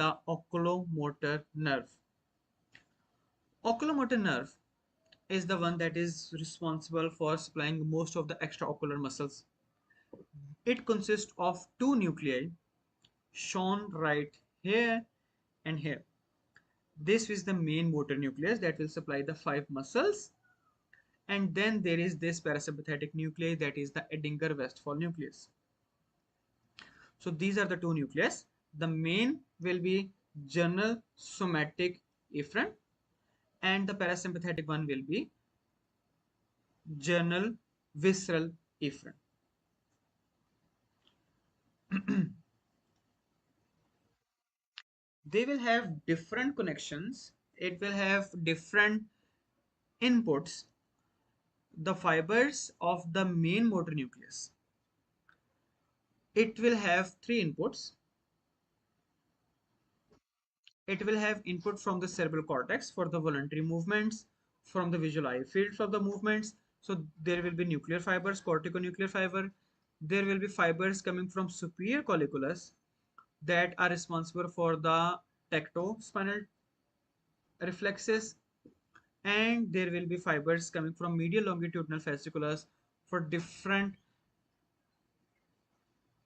the oculomotor nerve. Oculomotor nerve is the one that is responsible for supplying most of the extraocular muscles. It consists of two nuclei shown right here and here. This is the main motor nucleus that will supply the five muscles, and then there is this parasympathetic nuclei, that is the Edinger-Westphal nucleus. So these are the two nucleus. The main will be general somatic efferent, and the parasympathetic one will be general visceral efferent. They will have different connections. It will have different inputs. The fibers of the main motor nucleus, it will have three inputs. It will have input from the cerebral cortex for the voluntary movements, from the visual eye fields of the movements. So there will be nuclear fibers, corticonuclear fiber. There will be fibers coming from superior colliculus that are responsible for the tactospinal reflexes, and there will be fibers coming from medial longitudinal fasciculus for different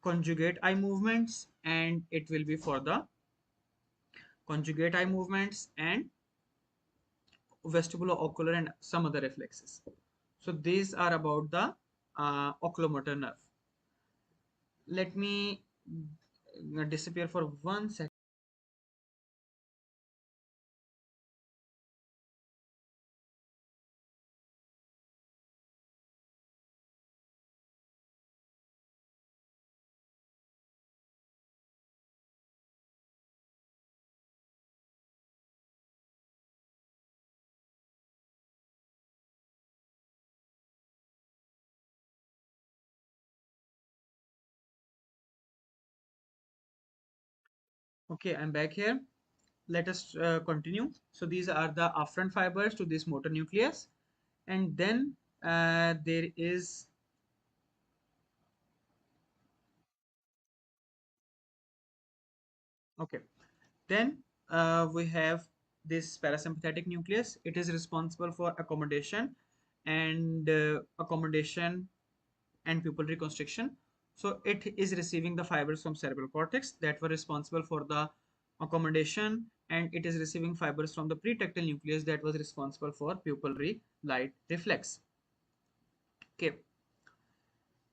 conjugate eye movements, and it will be for the conjugate eye movements and vestibulo-ocular and some other reflexes. So these are about the oculomotor nerve. Let me disappear for 1 second. Okay, I'm back here. Let us continue. So these are the afferent fibers to this motor nucleus, and then there is, okay, then we have this parasympathetic nucleus. It is responsible for accommodation and pupillary constriction. So it is receiving the fibers from cerebral cortex that were responsible for the accommodation, and it is receiving fibers from the pretectal nucleus that was responsible for pupillary light reflex. Okay,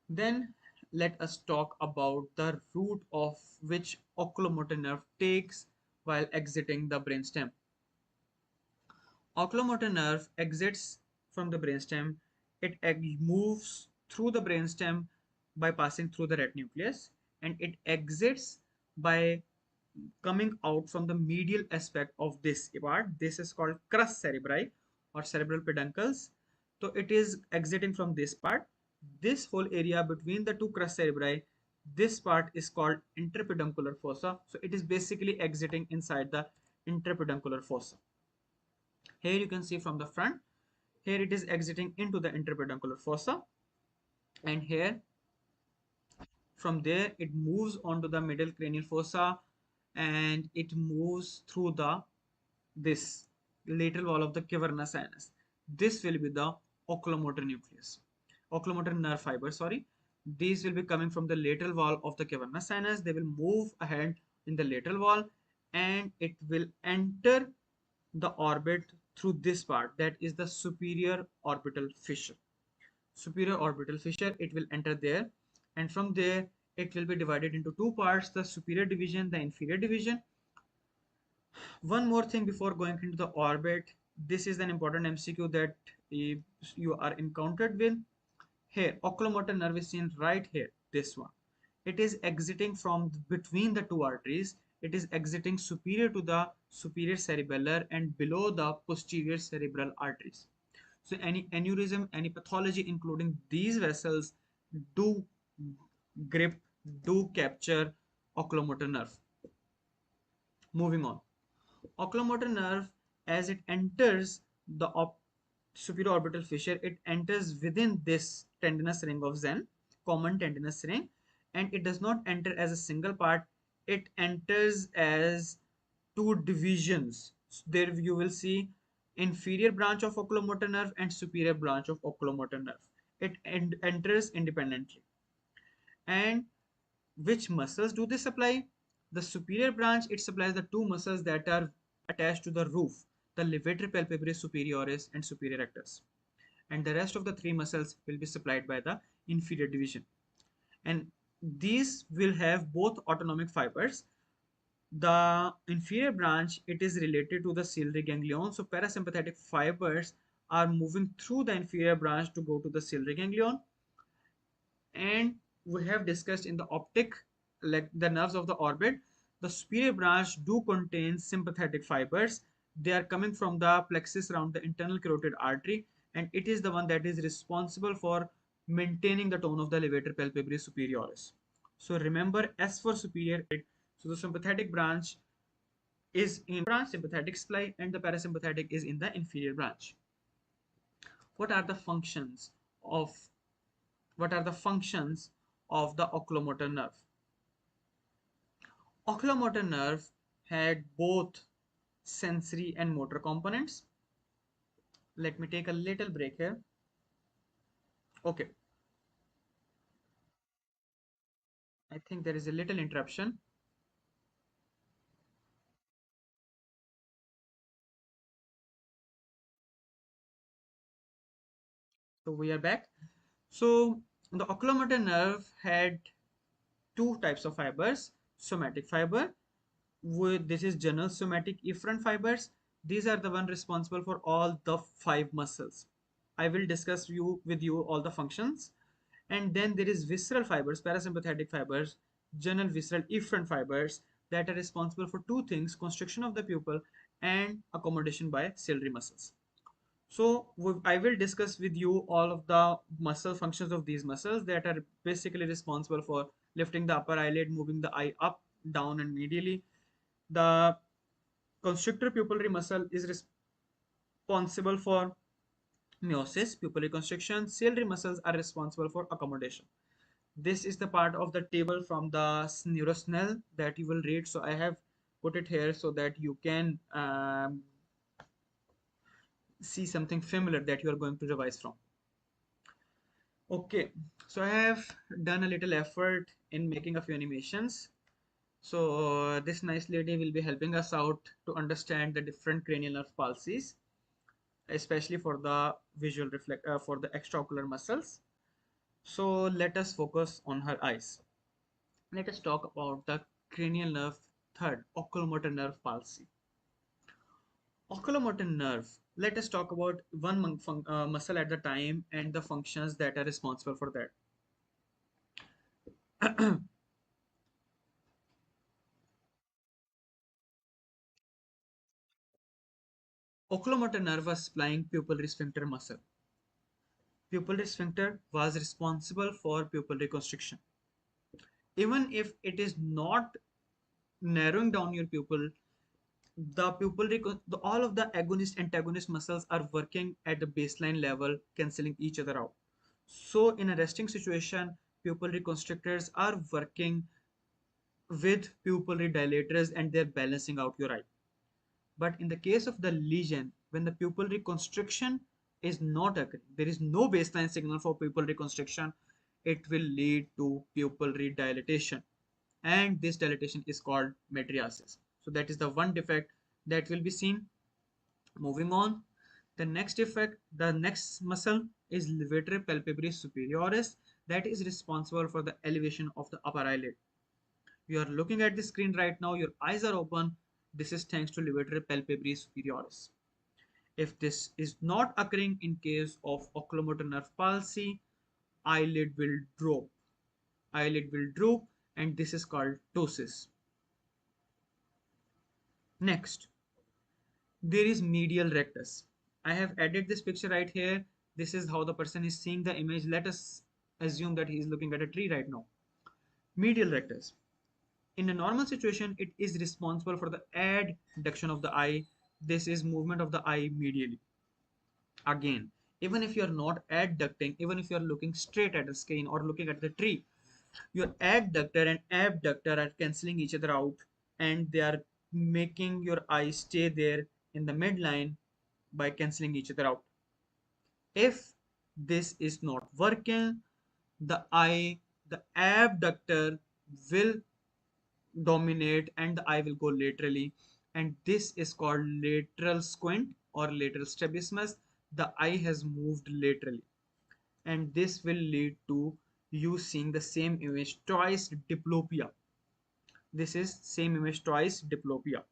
then let us talk about the route of which oculomotor nerve takes while exiting the brainstem. Oculomotor nerve exits from the brainstem. It moves through the brainstem by passing through the red nucleus, and it exits by coming out from the medial aspect of this part. This is called crus cerebri or cerebral peduncles. So it is exiting from this part. This whole area between the two crus cerebri, this part is called interpeduncular fossa. So it is basically exiting inside the interpeduncular fossa. Here you can see from the front, here it is exiting into the interpeduncular fossa, and here from there it moves onto the middle cranial fossa, and it moves through the this lateral wall of the cavernous sinus. This will be the oculomotor nucleus, oculomotor nerve fiber, sorry. These will be coming from the lateral wall of the cavernous sinus. They will move ahead in the lateral wall, and it will enter the orbit through this part, that is the superior orbital fissure. Superior orbital fissure, it will enter there, and from there it will be divided into two parts, the superior division, the inferior division. One more thing before going into the orbit, this is an important MCQ that you are encountered with. Here oculomotor nerve is seen right here, this one. It is exiting from between the two arteries. It is exiting superior to the superior cerebellar and below the posterior cerebral arteries. So any aneurysm, any pathology including these vessels do grip, do capture oculomotor nerve. Moving on, oculomotor nerve, as it enters the superior orbital fissure, it enters within this tendinous ring of Zen, common tendinous ring, and it does not enter as a single part. It enters as two divisions. There you will see inferior branch of oculomotor nerve and superior branch of oculomotor nerve. It enters independently. And which muscles do they supply? The superior branch, it supplies the two muscles that are attached to the roof, the levator palpebrae superioris and superior rectus. And the rest of the three muscles will be supplied by the inferior division. And these will have both autonomic fibers. The inferior branch, it is related to the ciliary ganglion. So parasympathetic fibers are moving through the inferior branch to go to the ciliary ganglion. And we have discussed in the optic, like the nerves of the orbit, the superior branch do contain sympathetic fibers. They are coming from the plexus around the internal carotid artery, and it is the one that is responsible for maintaining the tone of the levator palpebrae superioris. So remember, S for superior. So the sympathetic branch is in branch sympathetic supply, and the parasympathetic is in the inferior branch. What are the functions of what are the functions of the oculomotor nerve? Oculomotor nerve had both sensory and motor components. Let me take a little break here. Okay, I think there is a little interruption. So we are back. So the oculomotor nerve had two types of fibers: somatic fiber, with this is general somatic efferent fibers. These are the one responsible for all the five muscles. I will discuss with you all the functions. And then there is visceral fibers, parasympathetic fibers, general visceral efferent fibers that are responsible for two things: constriction of the pupil and accommodation by ciliary muscles. So I will discuss with you all of the muscle functions of these muscles that are basically responsible for lifting the upper eyelid, moving the eye up, down, and medially. The constrictor pupillary muscle is responsible for Miosis, pupillary constriction. Ciliary muscles are responsible for accommodation. This is the part of the table from the neurosnell that you will read. So I have put it here so that you can see something familiar that you are going to revise from. Okay, so I have done a little effort in making a few animations. So this nice lady will be helping us out to understand the different cranial nerve palsies, especially for the visual reflect for the extraocular muscles. So let us focus on her eyes. Let us talk about the cranial nerve third, oculomotor nerve palsy. Oculomotor nerve. Let us talk about one muscle at the time and the functions that are responsible for that. Oculomotor nerve was supplying pupillary sphincter muscle. Pupillary sphincter was responsible for pupillary constriction. Even if it is not narrowing down your pupil, the all of the agonist antagonist muscles are working at the baseline level, cancelling each other out. So in a resting situation, pupillary constrictors are working with pupillary dilators and they're balancing out your eye. But in the case of the lesion, when the pupillary constriction is not occurring, there is no baseline signal for pupillary constriction, it will lead to pupillary dilatation. And this dilatation is called mydriasis. So that is the one defect that will be seen. Moving on, the next defect, the next muscle is levator palpebrae superioris, that is responsible for the elevation of the upper eyelid. You are looking at the screen right now, your eyes are open. This is thanks to levator palpebrae superioris. If this is not occurring in case of oculomotor nerve palsy, eyelid will drop. Eyelid will droop, and this is called ptosis. Next, there is medial rectus. I have added this picture right here. This is how the person is seeing the image. Let us assume that he is looking at a tree right now. Medial rectus. In a normal situation, it is responsible for the adduction of the eye. This is movement of the eye medially. Again, even if you are not adducting, even if you are looking straight at the screen or looking at the tree, your adductor and abductor are cancelling each other out and they are making your eye stay there in the midline by cancelling each other out. If this is not working, the abductor will dominate and the eye will go laterally, and this is called lateral squint or lateral strabismus. The eye has moved laterally, and this will lead to you seeing the same image twice, diplopia. This is same image twice, diplopia.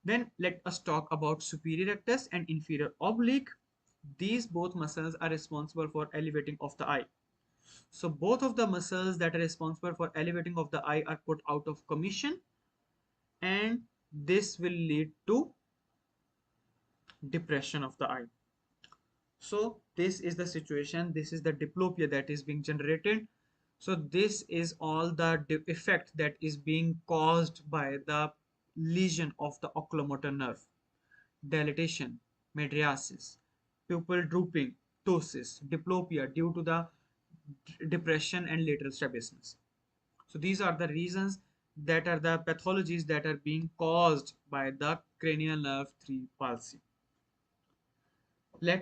Then let us talk about superior rectus and inferior oblique. These both muscles are responsible for elevating of the eye. So both of the muscles that are responsible for elevating of the eye are put out of commission, and this will lead to depression of the eye. So this is the situation. This is the diplopia that is being generated. So this is all the effect that is being caused by the lesion of the oculomotor nerve. Dilatation, mydriasis, pupil drooping, ptosis, diplopia due to the depression and lateral strabismus. So these are the reasons, that are the pathologies that are being caused by the cranial nerve 3 palsy. Let